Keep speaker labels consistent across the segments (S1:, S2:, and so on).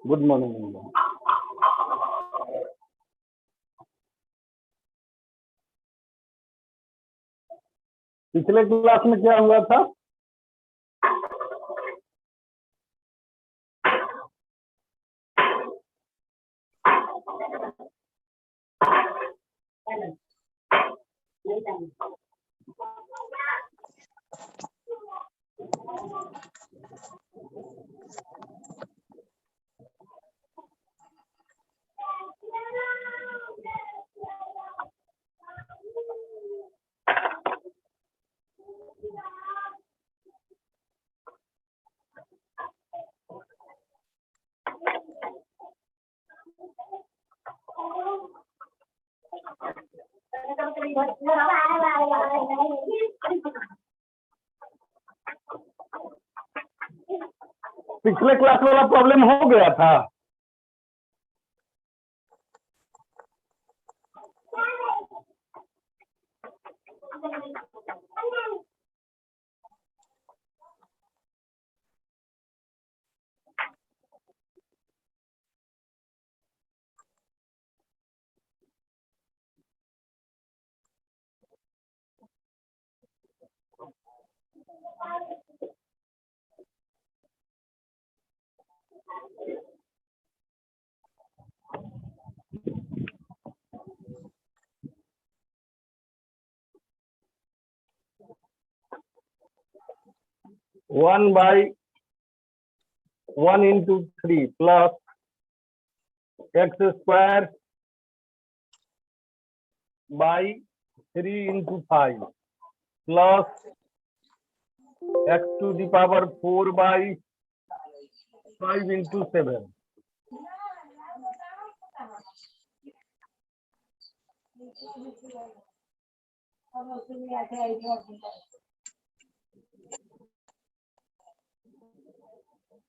S1: Good morning. पिछले class में क्या हुआ था? पिछले क्लास वाला प्रॉब्लम हो गया था। One by 1 into 3 plus x square by 3 into 5 plus x to the power 4 by 5 into 7.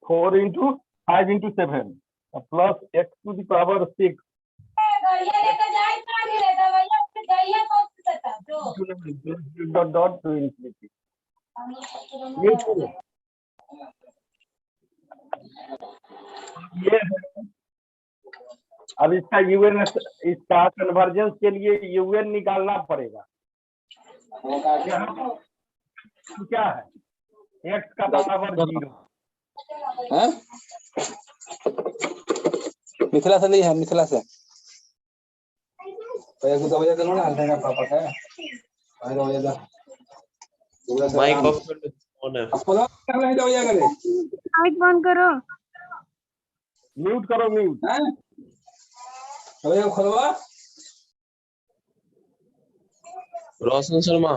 S1: Four into 5 into 7 plus x to the power 6 dot dot to infinity. ये है। अब इसका यूएन, इसका कन्वर्जेंस के लिए यूएन निकालना पड़ेगा। क्या है x का पावर 0।
S2: मिथिला से नहीं है, मिथिला से पापा का
S3: माइक ऑफ ऑन है।
S4: माइक बंद करो,
S1: म्यूट करो, म्यूट।
S2: खोलवा
S3: रोशन शर्मा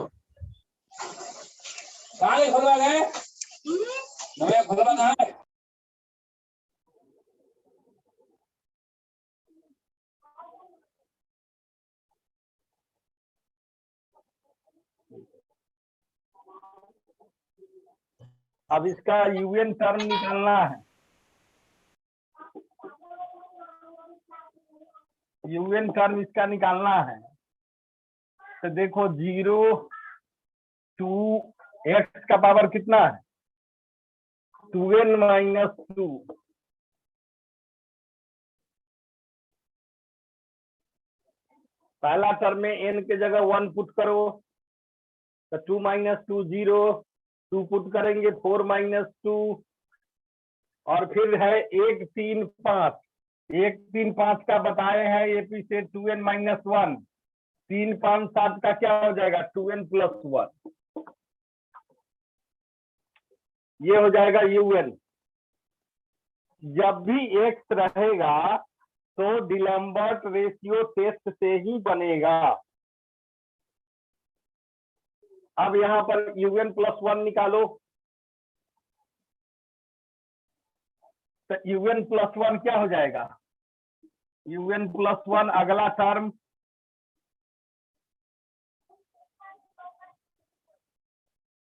S2: खोलवा गए, खोलवा कहाँ है?
S1: अब इसका यूएन टर्म निकालना है। यूएन टर्म इसका निकालना है। तो देखो 0 2 x का पावर कितना है? 2n minus 2। पहला टर्म में n के जगह 1 पुट करो तो 2 माइनस 2 0, 2 पुट करेंगे 4 माइनस 2, और फिर है 1 3 5। 1 3 5 का बताए हैं एपी से 2n माइनस 1। 3 5 7 का क्या हो जाएगा? 2n plus 1। ये हो जाएगा यूएन। जब भी x रहेगा तो डिलम्बर्ट रेशियो टेस्ट से ही बनेगा। अब यहाँ पर un प्लस 1 निकालो तो un प्लस 1 क्या हो जाएगा? un प्लस 1 अगला टर्म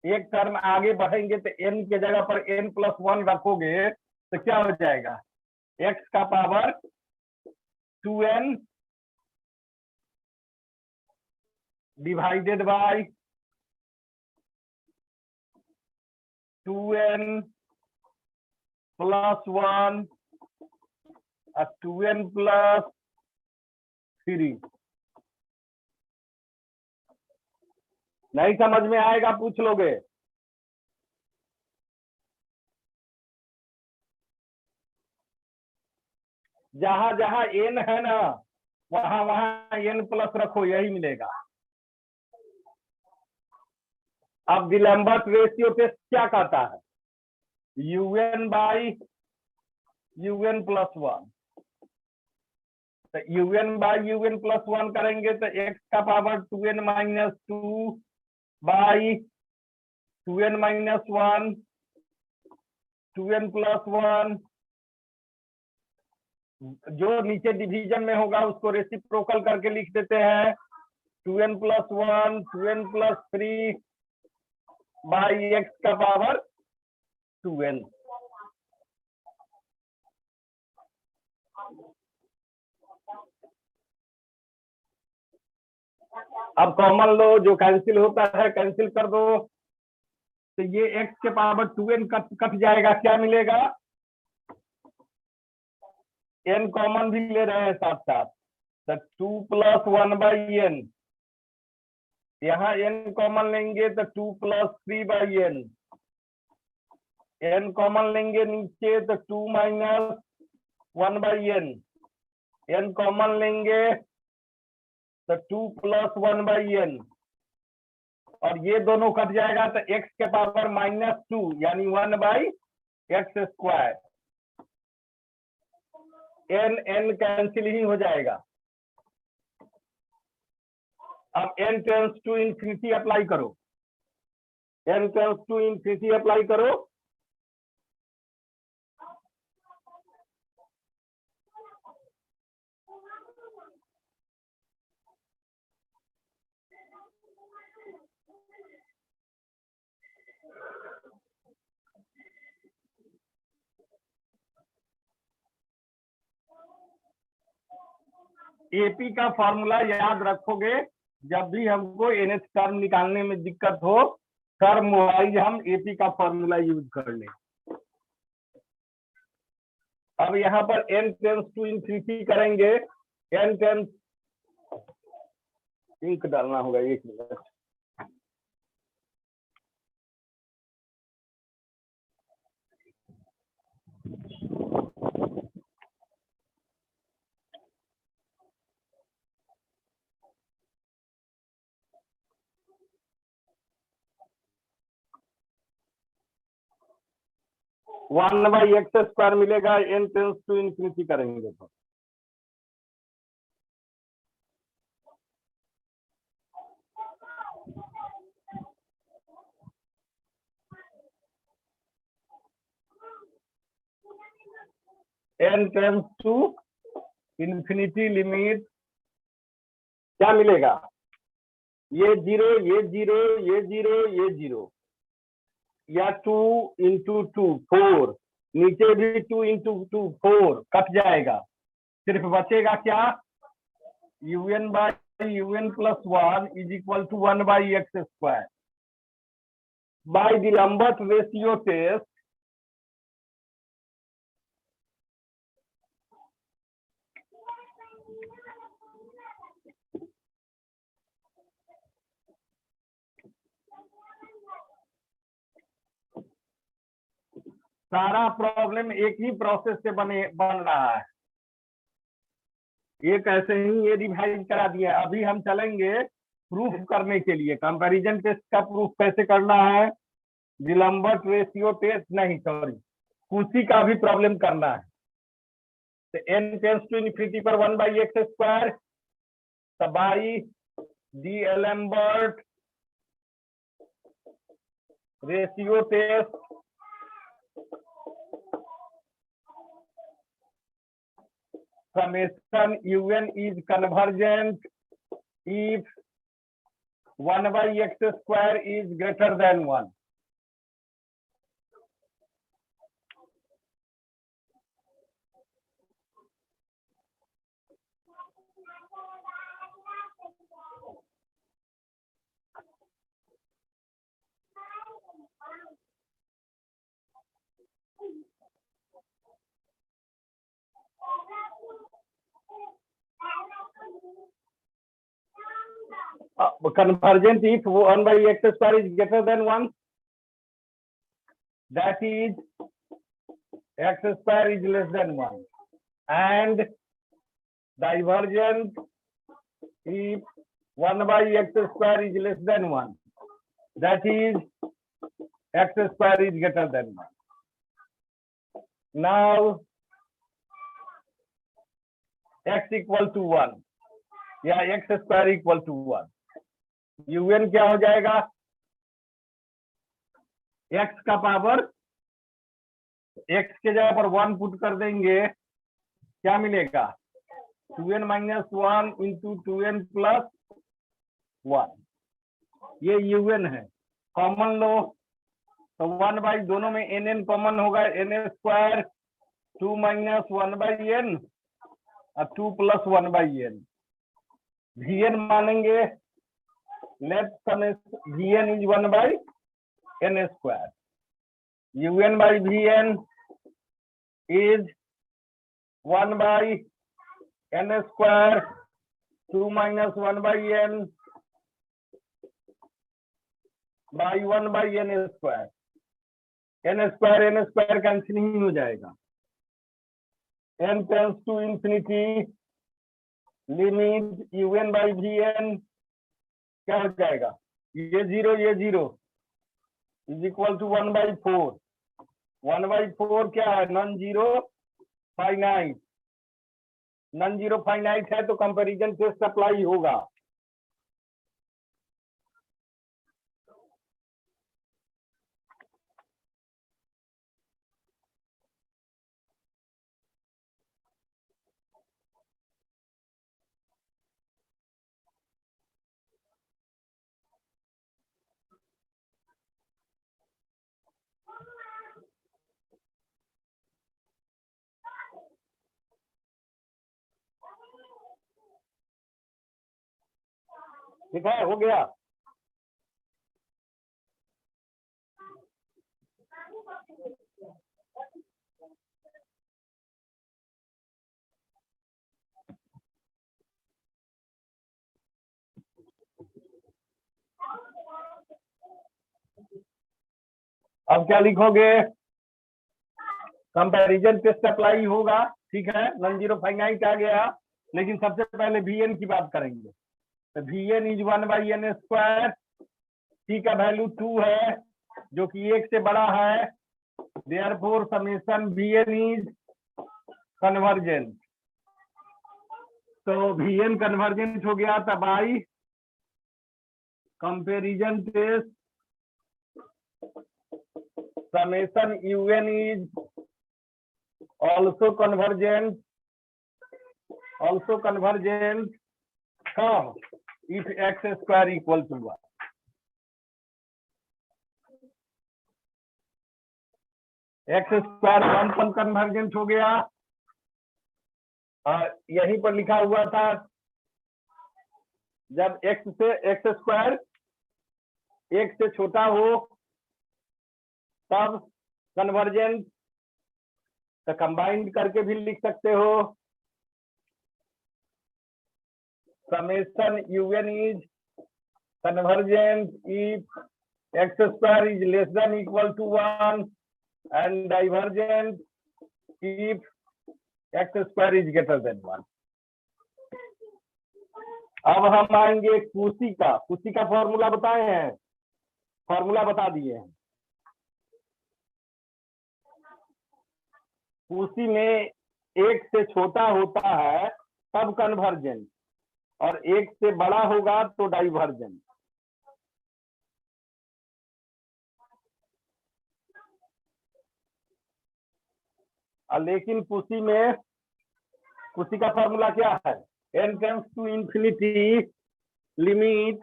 S1: एक टर्म आगे बढ़ेंगे तो n के जगह पर n प्लस 1 रखोगे तो क्या हो जाएगा? x का power 2n divided by 2n plus 1 और 2n plus 3। नहीं समझ में आएगा पूछ लोगे। जहां जहां n है ना वहां वहां n प्लस रखो, यही मिलेगा। अब डिलम्बर्ट रेशियो टेस्ट क्या कहता है? un by un plus 1। तो un बाई un प्लस 1 करेंगे तो x का power 2n minus 2 by 2n minus 1 2n plus 1। जो नीचे डिवीजन में होगा उसको रेसिप्रोकल करके लिख देते हैं 2n plus 1 2n plus 3 by x का पावर 2n। अब कॉमन लो, जो कैंसिल होता है कैंसिल कर दो, तो ये x के पावर 2n कट जाएगा, क्या मिलेगा? n कॉमन भी ले रहे हैं साथ साथ, तो 2 प्लस 1 बाई n। यहाँ n कॉमन लेंगे तो 2 plus 3 by n। n common लेंगे नीचे तो 2 minus 1 by n। n common लेंगे तो 2 प्लस 1 बाई n, और ये दोनों कट जाएगा तो x के पावर -2 यानी 1 by x square. n cancel ही हो जाएगा। अब n tends to infinity apply करो, n tends to infinity apply करो। एपी का फॉर्मूला याद रखोगे, जब भी हमको एनएच टर्म निकालने में दिक्कत हो टर्म वाइज हम एपी का फॉर्मूला यूज कर लें। अब यहाँ पर n टेंस टू इंफिनिटी करेंगे, n टेंस इंक डालना होगा, 1 minute. One by x square मिलेगा, n टेंस टू इंफिनिटी करेंगे तो। n tends to infinity limit क्या मिलेगा? ये 0 ये 0 ये 0 ये 0, या 2 इंटू 2 4, नीचे भी 2 इंटू 2 4 कट जाएगा। सिर्फ बचेगा क्या? un by un plus 1 is equal to 1 by x square. By d'Alembert ratio test सारा प्रॉब्लम एक ही प्रोसेस से बन रहा है। ये कैसे ही ये रिवाइज करा दिया। अभी हम चलेंगे प्रूफ करने के लिए। कंपैरिजन टेस्ट का प्रूफ कैसे करना है, डिलम्बर्ट रेशियो टेस्ट नहीं, सॉरी, कुसी का भी प्रॉब्लम करना है। तो n टेंस टू इनफिनिटी पर 1 बाई एक्स स्क्वायर, तो by d'Alembert ratio test summation un is convergent if 1 by x square is greater than 1। convergent if 1 by x square is greater than 1, that is x square is less than 1, and divergent if 1 by x square is less than 1, that is x square is greater than 1. Now x equal to 1 या x square equal to 1, un क्या हो जाएगा, x का power, x के जगह पर 1 put कर देंगे, क्या मिलेगा, 2n minus 1 into 2n plus 1, ये un है। कॉमन लो तो 1 बाई दोनों में nn कॉमन होगा, n square 2 minus 1 by n और 2 प्लस 1 बाई n। vn मानेंगे, left summation vn is 1 by n square, un by vn is 1 by n square 2 minus 1 by n by 1 by n square, n square cancelling हो जाएगा, n tends to infinity, limit un by vn क्या हो जाएगा, ये zero is equal to 1 by 4, 1 by 4 क्या है, non zero finite है, तो कंपैरिजन टेस्ट अप्लाई होगा। ठीक है, हो गया। अब क्या लिखोगे, कंपैरिजन टेस्ट अप्लाई होगा, ठीक है, नॉन जीरो फाइनाइट आ गया, लेकिन सबसे पहले vn की बात करेंगे। तो vn is 1 by n square, t का वैल्यू 2 है जो कि 1 से बड़ा है, therefore summation vn is convergent. तो vn कन्वर्जेंट हो गया था by comparison test summation un is also convergent if x square equal to 1। x square 1 पर कन्वर्जेंट हो गया, यहीं पर लिखा हुआ था जब x स्क्वायर 1 से छोटा हो तब कन्वर्जेंट, तो कंबाइंड करके भी लिख सकते हो, summation un is convergent if x square is less than equal to 1 and divergent if x square is greater than 1। अब हम आएंगे कुशी का फॉर्मूला बताए हैं, फॉर्मूला बता दिए हैं। कुशी में 1 से छोटा होता है तब कन्वर्जेंट, और 1 से बड़ा होगा तो डाइवर्जेंट। लेकिन कुशी का फॉर्मूला क्या है, n tends to infinity limit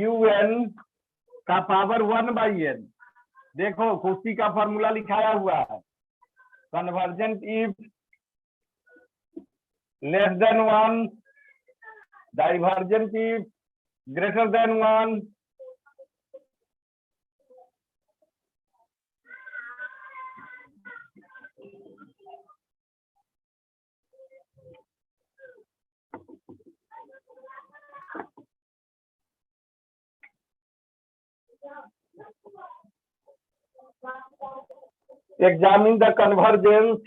S1: un का पावर 1 बाई n। देखो कुशी का फॉर्मूला लिखाया हुआ है, convergent if less than 1, divergent if greater than 1, examine the convergence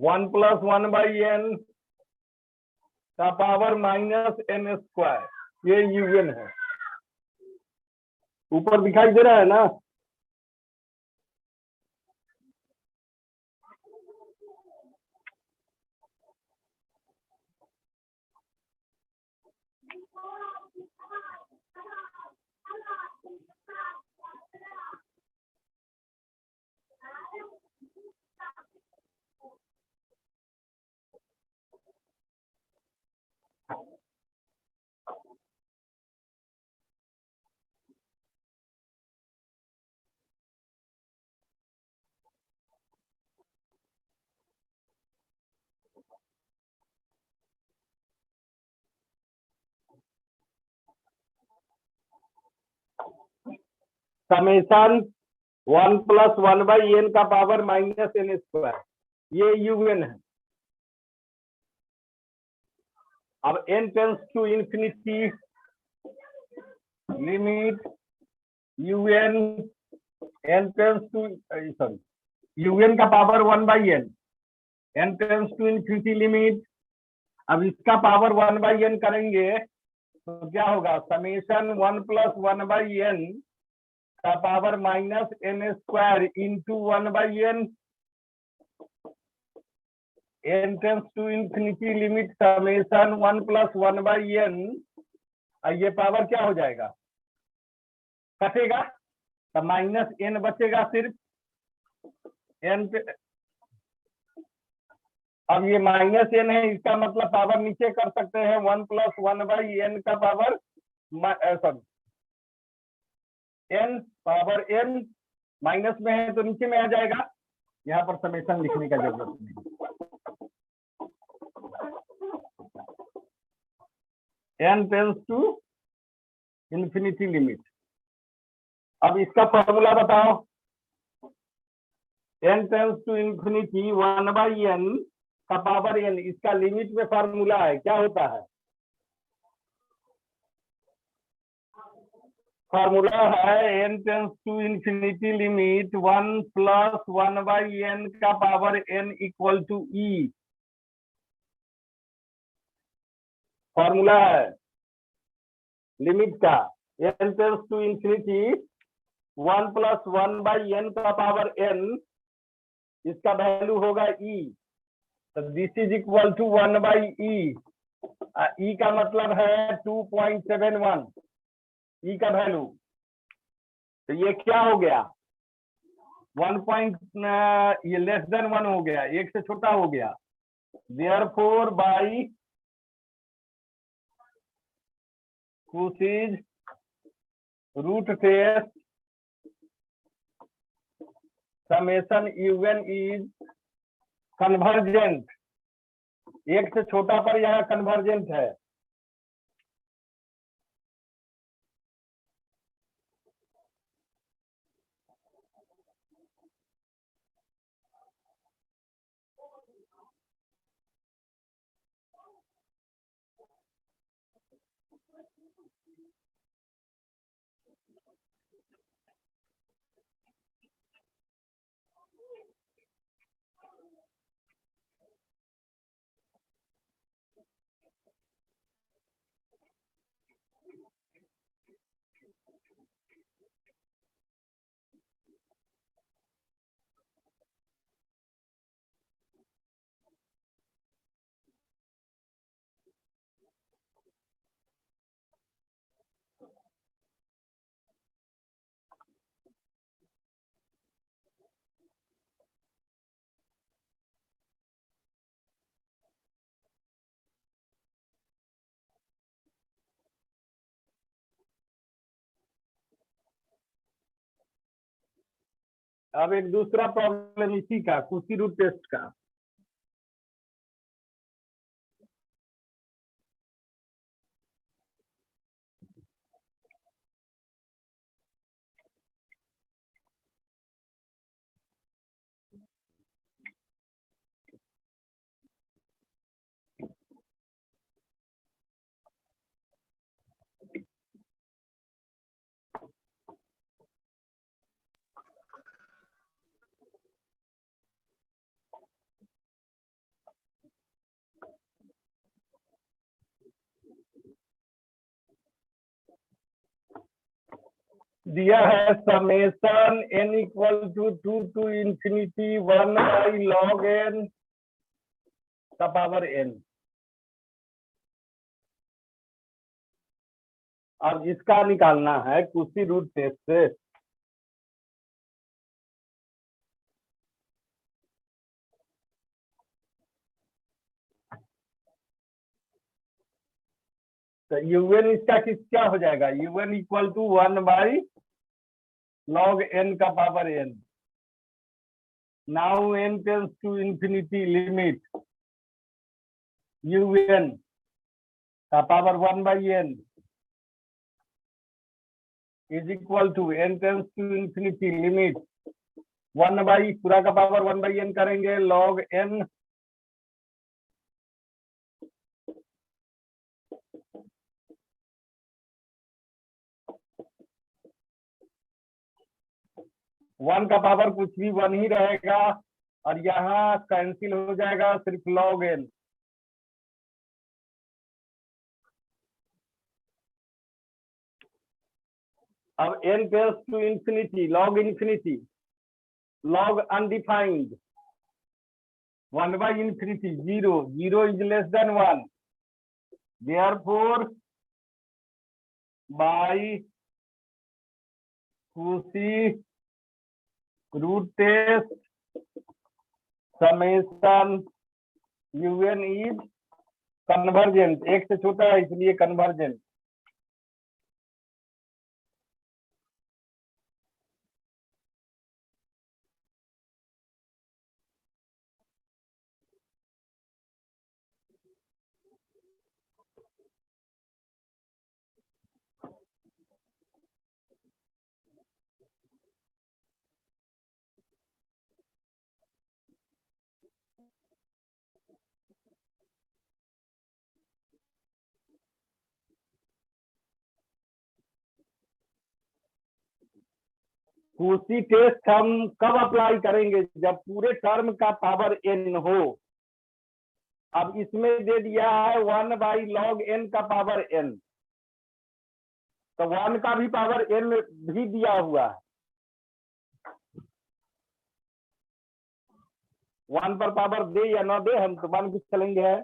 S1: one plus one by n का पावर माइनस एन स्क्वायर, ये u n है। ऊपर दिखाई दे रहा है ना? समेशन one plus one by n का पावर माइनस एन स्क्वायर, ये यूएन है। अब n tends to infinity limit u n, n tends to sorry u n का power one by n, n tends to infinity limit. अब इसका पावर वन बाई एन करेंगे तो क्या होगा? Summation one plus one by n का power minus n square into one by n, n tends to infinity limit summation one plus one by n. ये power क्या हो जाएगा? कटेगा तो माइनस एन बचेगा सिर्फ एन पे। अब ये माइनस एन है, इसका मतलब पावर नीचे कर सकते हैं, one plus one by n का power sorry n power n minus में है तो नीचे में आ जाएगा। यहाँ पर समेशन लिखने का जरूरत नहीं। N tends to infinity limit. अब इसका फॉर्मूला बताओ। N tends to infinity one by n का पावर एन, इसका लिमिट में फॉर्मूला है, क्या होता है? फॉर्मूला है n tends to infinity limit one plus one by n का power n equal to e. Formula है लिमिट का, n tends to infinity one plus one by n का पावर एन, इसका वैल्यू होगा ई। तो this is equal to one by e. E का मतलब है 2.71, ई का वैल्यू। तो ये क्या हो गया? 1 ये लेस देन 1 हो गया, एक से छोटा हो गया। Therefore by Cauchy's root test summation u n is convergent. एक से छोटा पर यहाँ कन्वर्जेंट है। अब एक दूसरा प्रॉब्लम इसी का, कुशी रूट टेस्ट का। दिया है summation n equal to 2 infinity 1/log n का पावर n। अब इसका निकालना है कुशी रूट टेस्ट से। तो un इसका क्या हो जाएगा, un equal to 1/log n का power n। Now n tends to infinity, limit un का power 1/n is equal to n tends to infinity, limit 1 पूरा का पावर 1/n करेंगे log n वन का पावर कुछ भी वन ही रहेगा और यहाँ कैंसिल हो जाएगा, सिर्फ log n। अब n tends to infinity, log infinity, log undefined 1/infinity 0, 0 is less than 1, therefore by Cauchy root test summation un is convergent, एक से छोटा है इसलिए convergent। Cauchy टेस्ट हम कब अप्लाई करेंगे, जब पूरे टर्म का पावर n हो। अब इसमें दे दिया है 1/log n का पावर n, तो 1 का भी पावर n भी दिया हुआ है। 1 पर पावर दे या ना दे हम तो मान के चलेंगे है।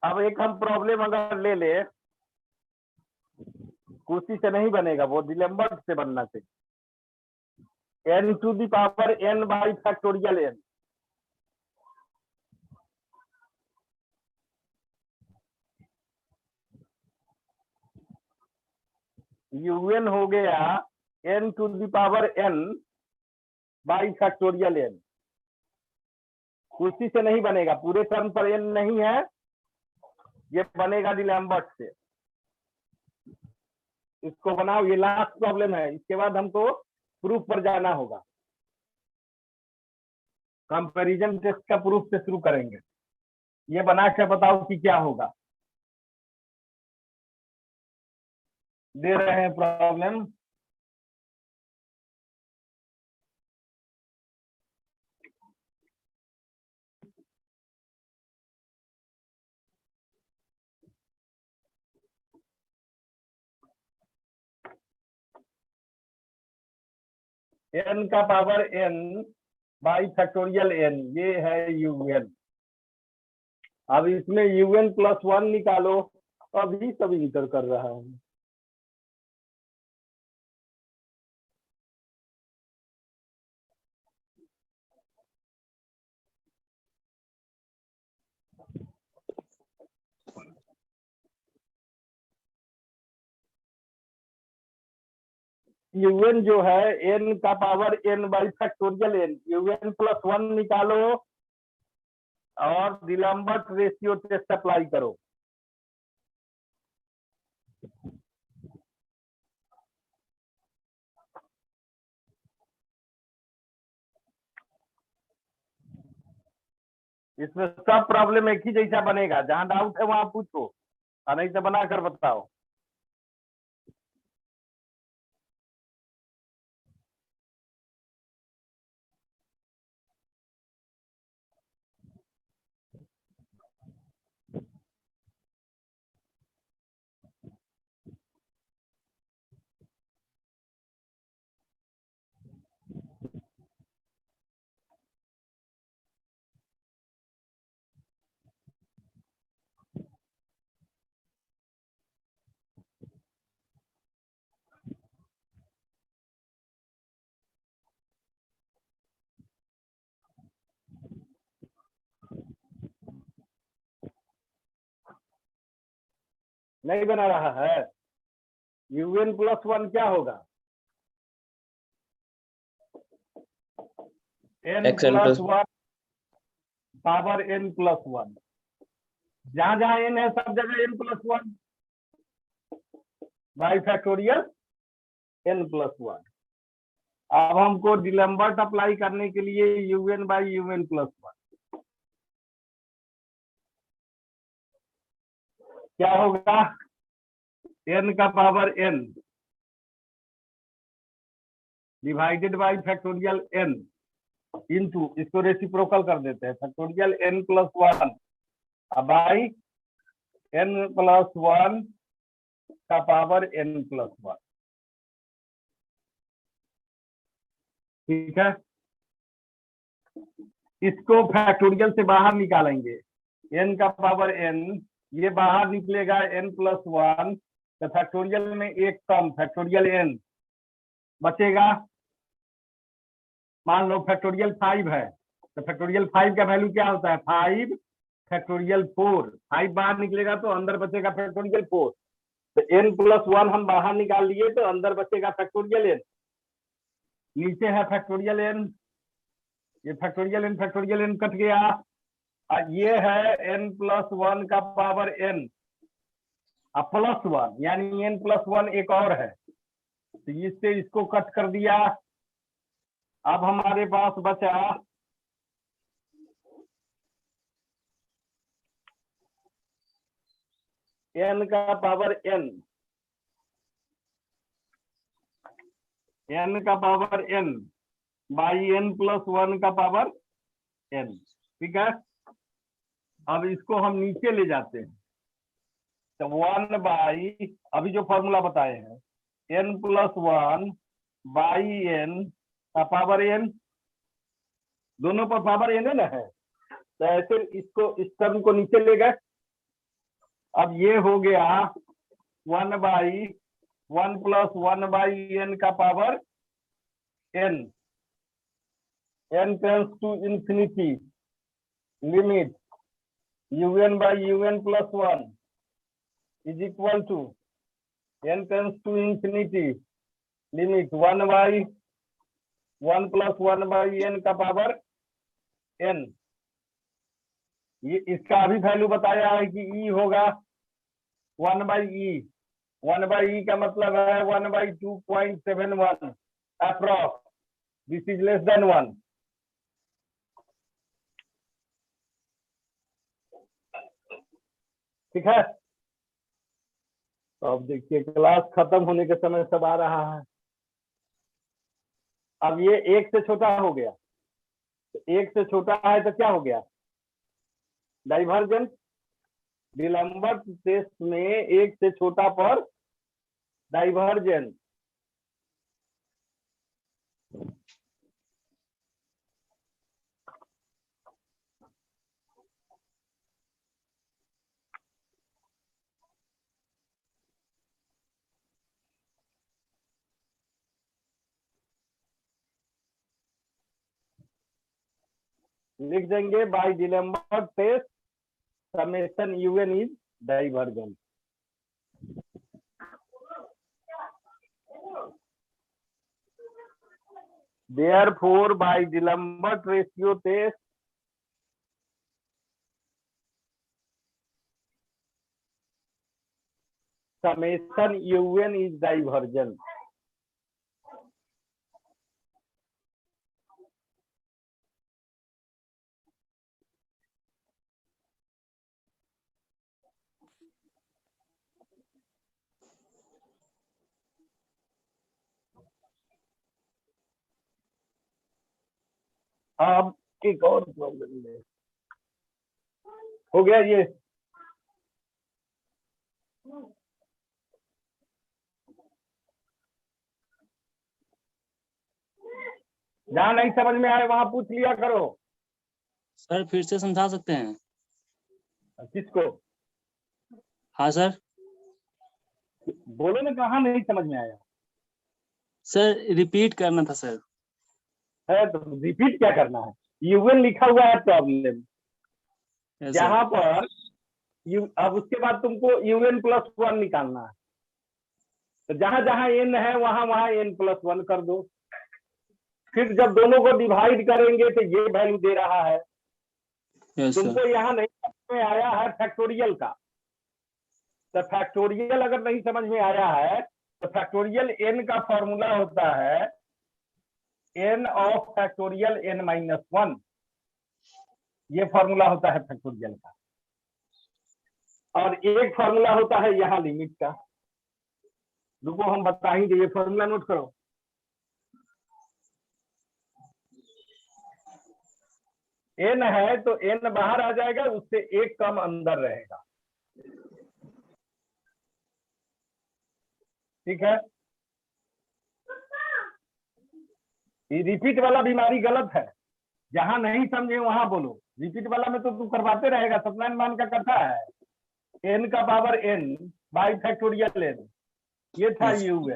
S1: अब एक हम प्रॉब्लम अगर ले ले, कुर्सी से नहीं बनेगा, वो डिलेम्बर्ट से बनना चाहिए। n to the power n by factorial n, un हो गया n to the power n by factorial n। कुर्सी से नहीं बनेगा, पूरे टर्म पर n नहीं है, ये बनेगा डिलेम्बर्ट से। इसको बनाओ, ये लास्ट प्रॉब्लम है, इसके बाद हमको प्रूफ पर जाना होगा। कंपैरिजन टेस्ट का प्रूफ से शुरू करेंगे। ये बना के बताओ कि क्या होगा। दे रहे हैं प्रॉब्लम, n का power n by factorial n, ये है un। अब इसमें un प्लस 1 निकालो, अभी सब इंटर कर रहा हूं। un जो है n का power n by factorial n, un plus 1 निकालो और डिलेम्बर्ट रेशियो टेस्ट अप्लाई करो। इसमें सब प्रॉब्लम एक ही जैसा बनेगा, जहां डाउट है वहां पूछो और नहीं तो बना कर बताओ। नहीं बना रहा है। un प्लस 1 क्या होगा? n
S3: X n
S1: plus
S3: plus
S1: 1 power n plus 1। जहां जहां n है सब जगह n plus 1 by factorial n plus 1। अब हमको डिलम्बर्ट अप्लाई करने के लिए un बाई un प्लस 1 क्या होगा? n का power n divided by factorial n into, इसको रेसिप्रोकल कर देते हैं, factorial n plus 1 by n plus 1 का पावर n प्लस 1। ठीक है, इसको फैक्टोरियल से बाहर निकालेंगे, n का पावर n, ये बाहर निकलेगा n प्लस 1, तो फैक्टोरियल में एक कम फैक्टोरियल n बचेगा। मान लो फैक्टोरियल 5 है, तो फैक्टोरियल 5 का वैल्यू क्या होता है? 5 फैक्टोरियल 4, 5 बाहर निकलेगा तो अंदर बचेगा फैक्टोरियल 4। तो n प्लस 1 हम बाहर निकाल लिए तो अंदर बचेगा फैक्टोरियल n, नीचे है फैक्टोरियल n, ये फैक्टोरियल n कट गया। ये है n प्लस 1 का पावर n प्लस 1, यानी n प्लस 1 एक और है, तो इससे इसको कट कर दिया। अब हमारे पास बचा n का पावर n, n का power n by n plus 1 का पावर n। ठीक है, अब इसको हम नीचे ले जाते हैं, तो 1 बाई, अभी जो फॉर्मूला बताए हैं, n प्लस 1 बाई n का पावर n, दोनों पर पावर n है ना है, तो ऐसे इसको, इस टर्म को नीचे ले गए। अब ये हो गया 1 बाई 1 प्लस 1 बाई n का power n, n tends to infinity, limit un by un plus 1 is equal to n tends to infinity, limit 1 by 1 plus 1 by n का पावर n। ये इसका अभी वैल्यू बताया है कि e होगा 1 by E, 1 by E का मतलब है 1 by 2.71 approx, this is less than 1। ठीक है, तो अब देखिए क्लास खत्म होने के समय सब आ रहा है। अब ये 1 से छोटा हो गया, तो 1 से छोटा है तो क्या हो गया? डाइवर्जेंस। डिलम्बर्ट टेस्ट में 1 से छोटा पर डाइवर्जेंस। लिख देंगे by D'Alembert test summation un is divergent. Therefore, by D'Alembert ratio test, summation un is divergent. अब एक और प्रॉब्लम है, हो गया ये। जहां नहीं समझ में आए वहां पूछ लिया करो।
S4: सर फिर से समझा सकते हैं?
S1: किसको?
S4: हाँ सर।
S1: बोलो ना, कहाँ नहीं समझ में आया?
S4: सर रिपीट करना था सर।
S1: है तो रिपीट क्या करना है? यूएन लिखा हुआ है प्रॉब्लम,
S4: Yes,
S1: जहां पर अब उसके बाद तुमको un प्लस 1 निकालना है। तो जहां जहां n है वहां वहां n प्लस 1 कर दो। फिर जब दोनों को डिवाइड करेंगे तो ये वैल्यू दे रहा है।
S4: Yes sir.
S1: तुमको यहाँ नहीं समझ में आया है फैक्टोरियल का, तो फैक्टोरियल अगर नहीं समझ में आया है तो फैक्टोरियल n का फॉर्मूला होता है n ऑफ फैक्टोरियल n-1। ये फॉर्मूला होता है फैक्टोरियल का। और एक फॉर्मूला होता है यहाँ लिमिट का। रुको हम बताएंगे, ये फॉर्मूला नोट करो। n है तो n बाहर आ जाएगा, उससे एक कम अंदर रहेगा। ठीक है, ये रिपीट वाला बीमारी गलत है। जहां नहीं समझे वहां बोलो। रिपीट वाला में तो तू करवाते रहेगा, सत्यनारायण मान का करता है n का power n by factorial n। ये था un।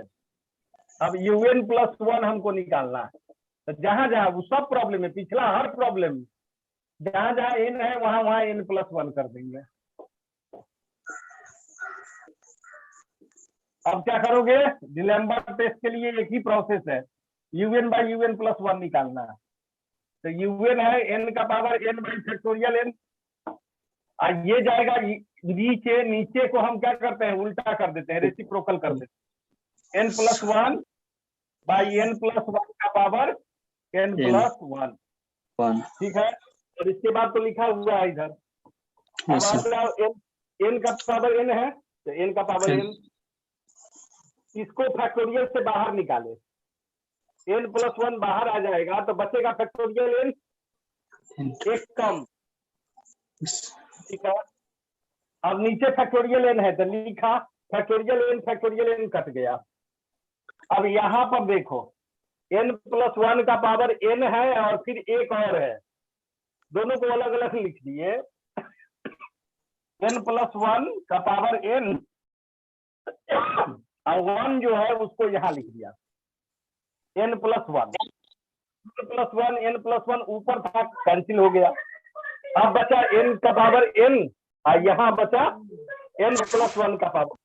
S1: अब un प्लस 1 हमको निकालना है। तो जहां जहां वो सब प्रॉब्लम है, पिछला हर प्रॉब्लम जहां जहां n है वहां वहां n प्लस 1 कर देंगे। अब क्या करोगे, डिलेम्बर्ट टेस्ट के लिए एक ही प्रोसेस है, un बाई un प्लस 1 निकालना है। तो un है n का power n by factorial n। और ये जाएगा नीचे, नीचे को हम क्या करते हैं, उल्टा कर देते हैं, रेसिप्रोकल कर देते हैं। n plus 1 by n plus 1 का पावर n प्लस 1। ठीक है, और इसके बाद तो लिखा हुआ है इधर। अब आप n का पावर n है तो n का पावर n, इसको फैक्टोरियल से बाहर निकाले, n प्लस 1 बाहर आ जाएगा तो बचेगा फैक्टोरियल n एक कम। ठीक है, अब नीचे फैक्टोरियल n है तो लिखा फैक्टोरियल n कट गया। अब यहाँ पर देखो n प्लस 1 का पावर n है और फिर एक और है, दोनों को अलग अलग लिख दिए। n प्लस 1 का पावर n और 1 जो है उसको यहाँ लिख दिया n प्लस 1 n प्लस 1 ऊपर था, कैंसिल हो गया। अब बचा n का पावर n और यहाँ बचा n प्लस 1 का पावर।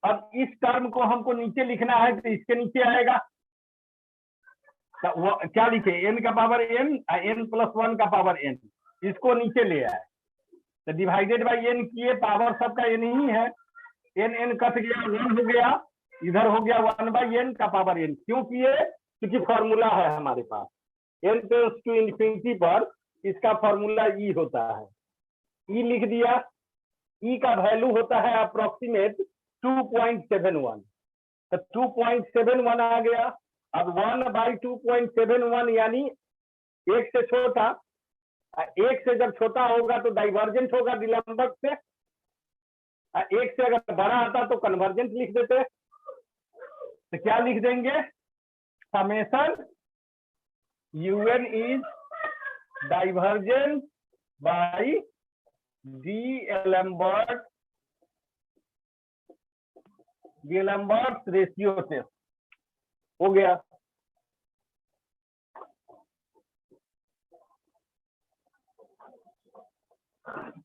S1: अब इस टर्म को हमको नीचे लिखना है तो इसके नीचे आएगा तो क्या लिखे, n का पावर n n प्लस 1 का पावर n, इसको नीचे ले आए तो डिवाइडेड बाई n किए, पावर सबका n ही है, n कट गया, 1 हो गया, इधर हो गया 1 बाई n का पावर n। क्यों किए, क्योंकि फॉर्मूला है हमारे पास n टेंड्स टू इंफिनिटी पर इसका फॉर्मूला ई होता है। ई लिख दिया, ई का वैल्यू होता है अप्रोक्सीमेट 2.71, तो 2.71 आ गया। अब 1 बाई 2.71 यानी एक से छोटा, एक से जब छोटा होगा तो डाइवर्जेंट होगा डिलेम्बर्ट से, एक से अगर बड़ा आता तो कन्वर्जेंट लिख देते। तो क्या लिख देंगे, summation un is divergent by D'Alembert ratio test. हो गया।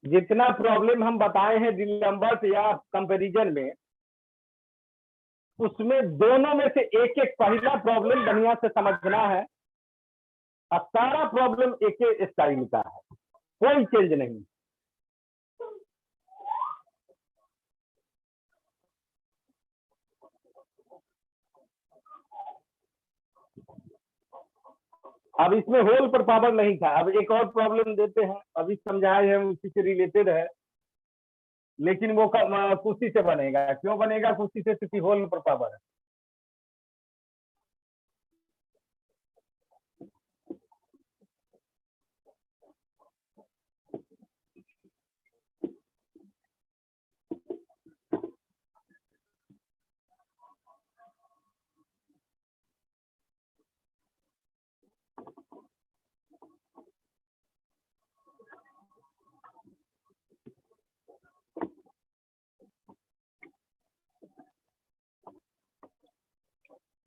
S1: जितना प्रॉब्लम हम बताए हैं डिलेम्बर्ट या कंपैरिजन में, उसमें दोनों में से एक एक पहला प्रॉब्लम बढ़िया से समझना है और सारा प्रॉब्लम एक एक स्टाइल का है, कोई चेंज नहीं। अब इसमें होल पर पावर नहीं था। अब एक और प्रॉब्लम देते हैं, अभी समझाए हैं, उसी से रिलेटेड है, लेकिन वो कुर्सी से बनेगा। क्यों बनेगा कुर्सी से, क्योंकि होल पर पावर है।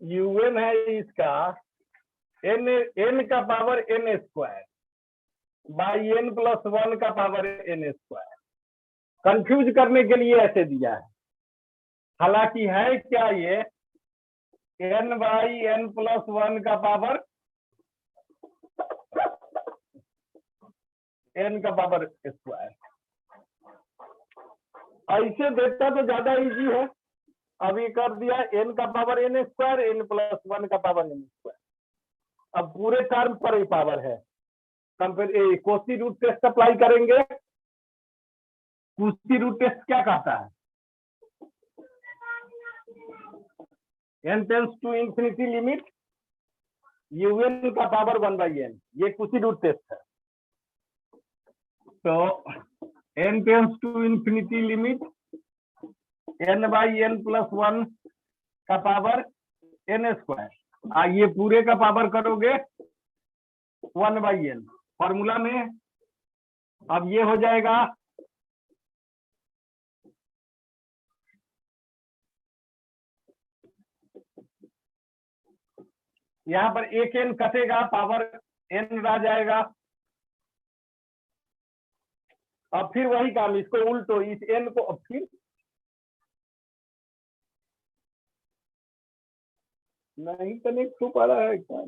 S1: un है इसका n का power n square by n plus 1 का पावर n स्क्वायर। कंफ्यूज करने के लिए ऐसे दिया है, हालांकि है क्या ये n बाई n प्लस 1 का पावर n का पावर स्क्वायर। ऐसे देता तो ज्यादा इजी है, अभी कर दिया n का power n square n plus 1 का पावर n स्क्वायर। अब पूरे टर्म पर ही पावर है, compare Cauchy root test apply करेंगे। कोसी रूट टेस्ट क्या कहता है, n tends to infinity limit un का पावर 1/n, ये कोसी रूट टेस्ट है। तो n tends to infinity limit n/n plus 1 का पावर n स्क्वायर, ये पूरे का पावर करोगे 1/n फॉर्मूला में। अब ये हो जाएगा यहाँ पर एक n कटेगा, पावर n रह जाएगा। अब फिर वही काम, इसको उल्टो, इस n को अब फिर नहीं कनेक्ट हो पा रहा है क्या?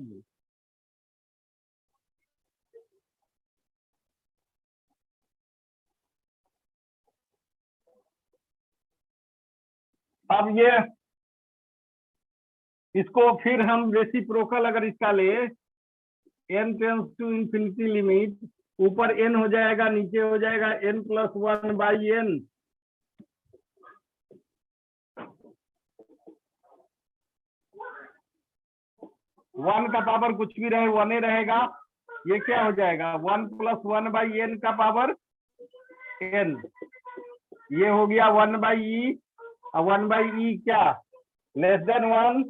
S1: अब ये इसको फिर हम रेसिप्रोकल अगर इसका ले, n tends to infinity limit, ऊपर n हो जाएगा, नीचे हो जाएगा n प्लस 1/n। वन का पावर कुछ भी रहे 1 रहेगा, ये क्या हो जाएगा 1 प्लस 1/n का पावर n, ये हो गया 1/e, 1/e क्या लेस देन 1।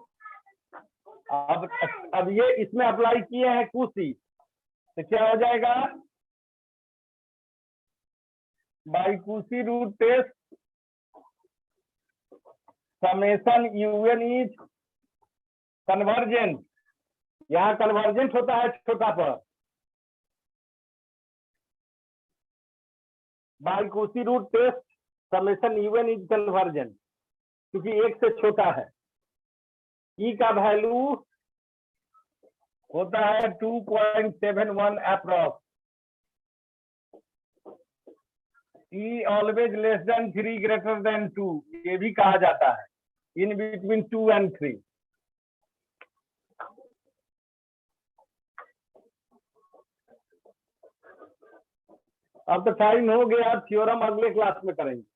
S1: अब ये इसमें अप्लाई किए हैं कुसी, तो क्या हो जाएगा by Cauchy root test summation un is convergent, यहाँ कन्वर्जेंट होता है छोटा पर, by Cauchy root test summation un is convergent, क्योंकि एक से छोटा है। ई का वैल्यू होता है 2.71 approx, e always less than 3 greater than 2, ये भी कहा जाता है, इन बिटवीन 2 and 3। अब तो टाइम हो गया, थ्योरम अगले क्लास में करेंगे।